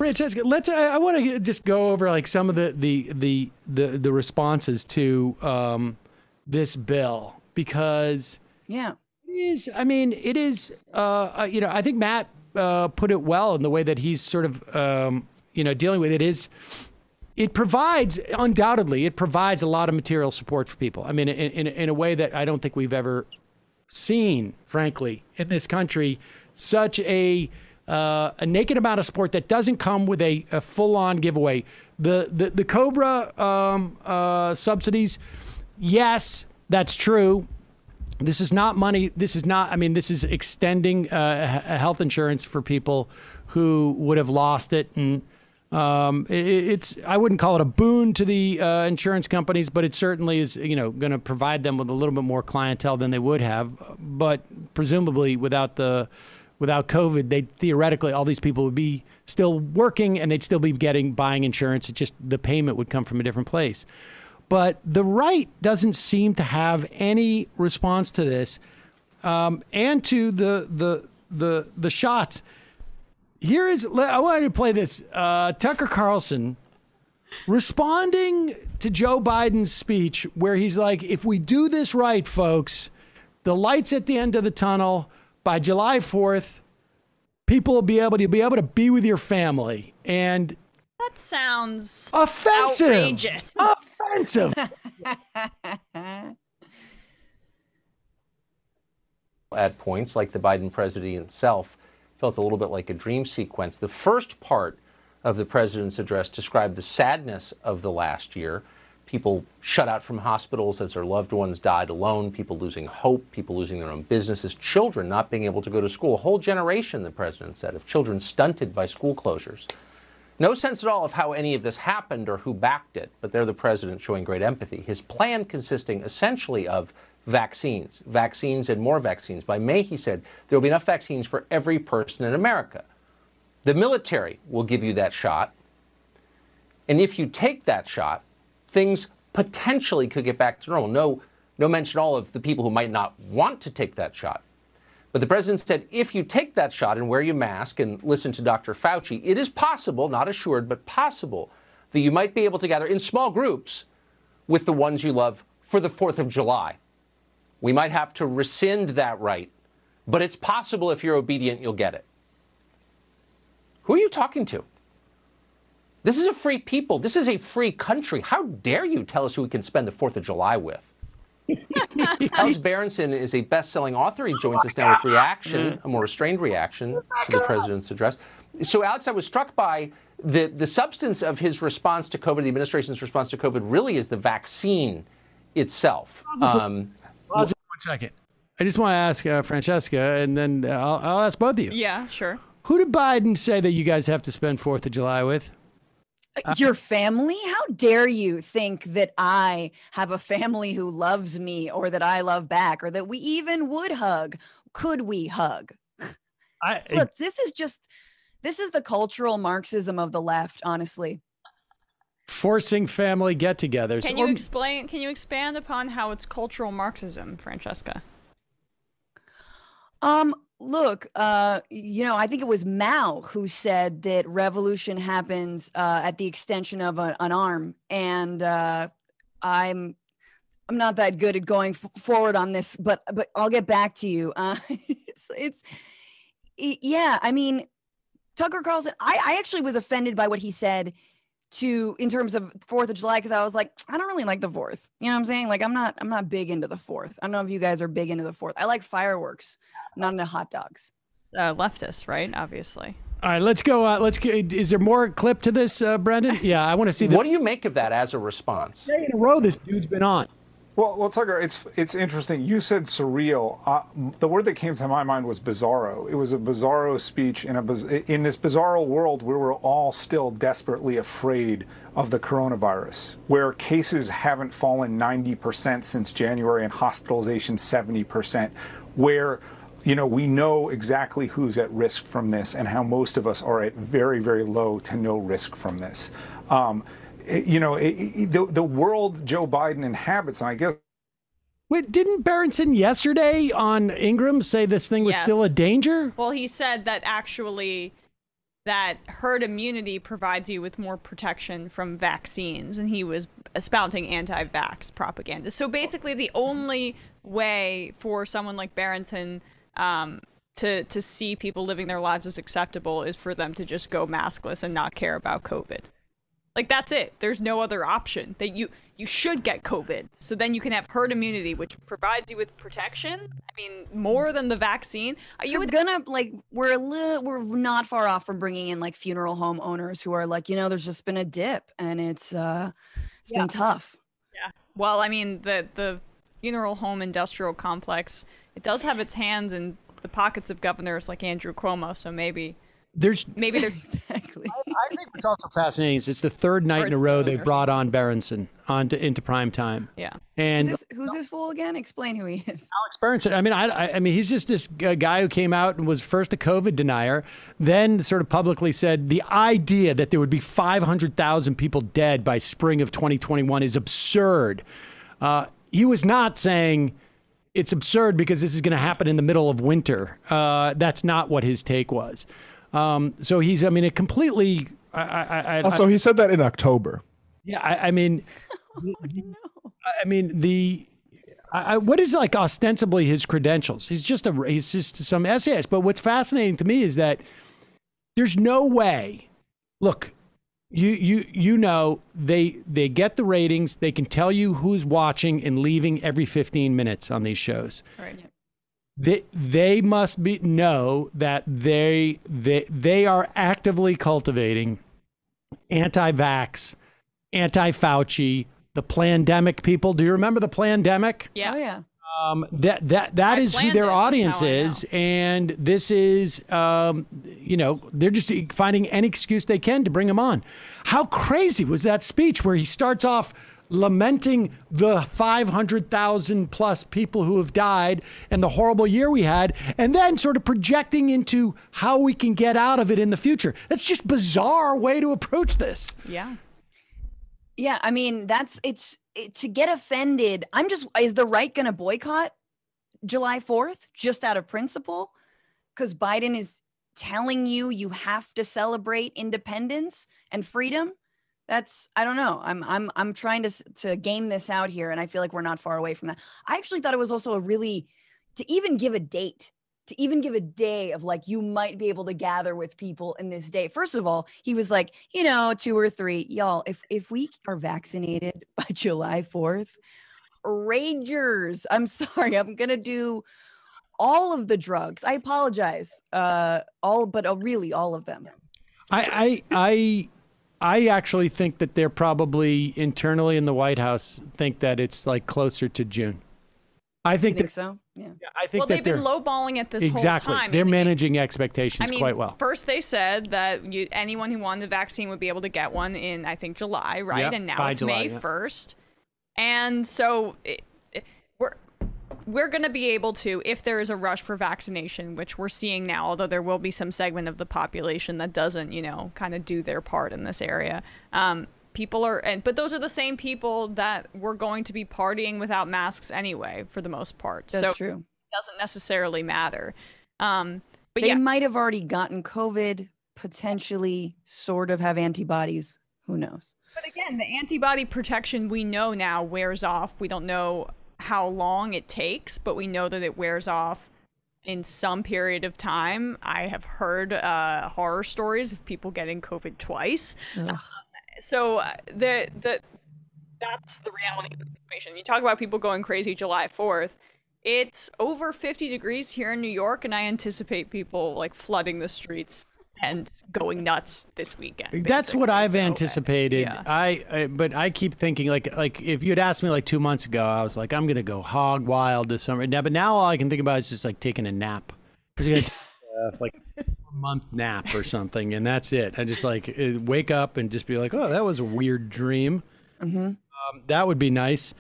Francesca, I want to just go over like some of the responses to this bill, because it is. I mean, it is. I think Matt put it well in the way that he's sort of dealing with it. It provides, undoubtedly, it provides a lot of material support for people. I mean, in a way that I don't think we've ever seen, frankly, in this country, such a naked amount of support that doesn't come with a full-on giveaway. The COBRA subsidies, yes, that's true. This is not money. This is extending health insurance for people who would have lost it. And I wouldn't call it a boon to the insurance companies, but it certainly is, going to provide them with a little bit more clientele than they would have. But presumably without COVID, theoretically, all these people would be still working and they'd still be buying insurance. It's just the payment would come from a different place. But the right doesn't seem to have any response to this, and to the shots. I wanted to play this. Tucker Carlson responding to Joe Biden's speech, where he's like, "If we do this right, folks, the light's at the end of the tunnel. By July 4th, people will be able to be with your family." And that sounds offensive. Outrageous. Offensive. At points, like the Biden presidency itself, felt a little bit like a dream sequence. The first part of the president's address described the sadness of the last year. People shut out from hospitals as their loved ones died alone, people losing hope, people losing their own businesses, children not being able to go to school. A whole generation, the president said, of children stunted by school closures. No sense at all of how any of this happened or who backed it, but they're the president showing great empathy. His plan consisting essentially of vaccines and more vaccines. By May, he said, there will be enough vaccines for every person in America. The military will give you that shot. And if you take that shot, things potentially could get back to normal. No mention at all of the people who might not want to take that shot. But the president said, if you take that shot and wear your mask and listen to Dr. Fauci, it is possible, not assured, but possible, that you might be able to gather in small groups with the ones you love for the 4th of July. We might have to rescind that right, but it's possible if you're obedient, you'll get it. Who are you talking to? This is a free people. This is a free country. How dare you tell us who we can spend the 4th of July with? Alex Berenson is a best-selling author. He joins us now with reaction, a more restrained reaction to the president's address. So, Alex, I was struck by the substance of his response to COVID, the administration's response to COVID, really is the vaccine itself. One second. I just want to ask Francesca, and then I'll ask both of you. Yeah, sure. Who did Biden say that you guys have to spend 4th of July with? Your family? How dare you think that I have a family who loves me, or that I love back, or that we even would hug? Could we hug? Look, this is the cultural Marxism of the left, honestly. Forcing family get-togethers. Can you expand upon how it's cultural Marxism, Francesca? Look, I think it was Mao who said that revolution happens at the extension of an arm, and I'm not that good at going forward on this, but I'll get back to you. Yeah. I mean, Tucker Carlson. I actually was offended by what he said in terms of 4th of July, because I was like, I don't really like the 4th. You know what I'm saying? Like, I'm not big into the 4th. I don't know if you guys are big into the 4th. I like fireworks, not into hot dogs. Leftist, right? Obviously. All right, let's go. Is there more clip to this, Brendan? Yeah, I want to see that. What do you make of that as a response? Day in a row this dude's been on. Well, Tucker, it's interesting. You said surreal. The word that came to my mind was bizarro. It was a bizarro speech in this bizarro world where we're all still desperately afraid of the coronavirus, where cases haven't fallen 90% since January and hospitalization 70%, where we know exactly who's at risk from this and how most of us are at very, very low to no risk from this. The world Joe Biden inhabits, and I guess. Wait, didn't Berenson yesterday on Ingram say this thing was still a danger? Well, he said that actually that herd immunity provides you with more protection from vaccines, and he was espousing anti-vax propaganda. So basically, the only way for someone like Berenson to see people living their lives as acceptable is for them to just go maskless and not care about COVID. Like, that's it. There's no other option. That you should get COVID, so then you can have herd immunity, which provides you with protection. I mean, more than the vaccine. We're not far off from bringing in like funeral home owners who are like, there's just been a dip and it's been tough. Yeah. Well, I mean, the funeral home industrial complex, it does have its hands in the pockets of governors like Andrew Cuomo, so maybe there's exactly. I think what's also fascinating is it's the third night in a row they brought on Berenson into prime time. Yeah. And who's this fool again? Explain who he is. Alex Berenson. I mean, he's just this guy who came out and was first a COVID denier, then sort of publicly said the idea that there would be 500,000 people dead by spring of 2021 is absurd. He was not saying it's absurd because this is going to happen in the middle of winter. That's not what his take was. So he's, I mean, it completely. Also, he said that in October. Yeah, I mean, what is like ostensibly his credentials? He's just some essayist. But what's fascinating to me is that there's no way. Look, you know, they get the ratings. They can tell you who's watching and leaving every 15 minutes on these shows. Right. They must know that they are actively cultivating anti-vax, anti-Fauci, the plandemic people. Do you remember the plandemic? Yeah. Oh, yeah. That is who their audience is, and this is they're just finding any excuse they can to bring him on. How crazy was that speech where he starts off lamenting the 500,000 plus people who have died and the horrible year we had, and then sort of projecting into how we can get out of it in the future. That's just bizarre way to approach this. Yeah. Yeah, I mean, to get offended. Is the right going to boycott July 4th just out of principle? Because Biden is telling you have to celebrate independence and freedom. I don't know. I'm trying to game this out here, and I feel like we're not far away from that. I actually thought it was also to even give a date, to even give a day of like, you might be able to gather with people in this day. First of all, he was like, 2 or 3, y'all, if we are vaccinated by July 4th, ragers, I'm sorry, I'm going to do all of the drugs. I apologize. Really all of them. I actually think that they're probably internally in the White House think that it's like closer to June. I think so. Yeah. I think they've been lowballing it this whole time. They're managing expectations quite well. First they said that anyone who wanted the vaccine would be able to get one in, I think, July, right? Yep, and now it's July, May 1st. And so we're going to be able to, if there is a rush for vaccination, which we're seeing now, although there will be some segment of the population that doesn't, kind of do their part in this area. But those are the same people that were going to be partying without masks anyway, for the most part. That's true. It doesn't necessarily matter. But they might have already gotten COVID, potentially sort of have antibodies. Who knows? But again, the antibody protection we know now wears off. We don't know how long it takes, but we know that it wears off in some period of time. I have heard horror stories of people getting COVID twice. So that's the reality of the situation. You talk about people going crazy July 4th. It's over 50 degrees here in New York, and I anticipate people like flooding the streets and going nuts this weekend. That's what I've anticipated. Yeah. But I keep thinking like if you had asked me like 2 months ago, I was like, I'm gonna go hog wild this summer. But now all I can think about is just like taking a nap. I'm gonna take like a month nap or something, and that's it. I just like wake up and just be like, oh, that was a weird dream. Mm-hmm. That would be nice.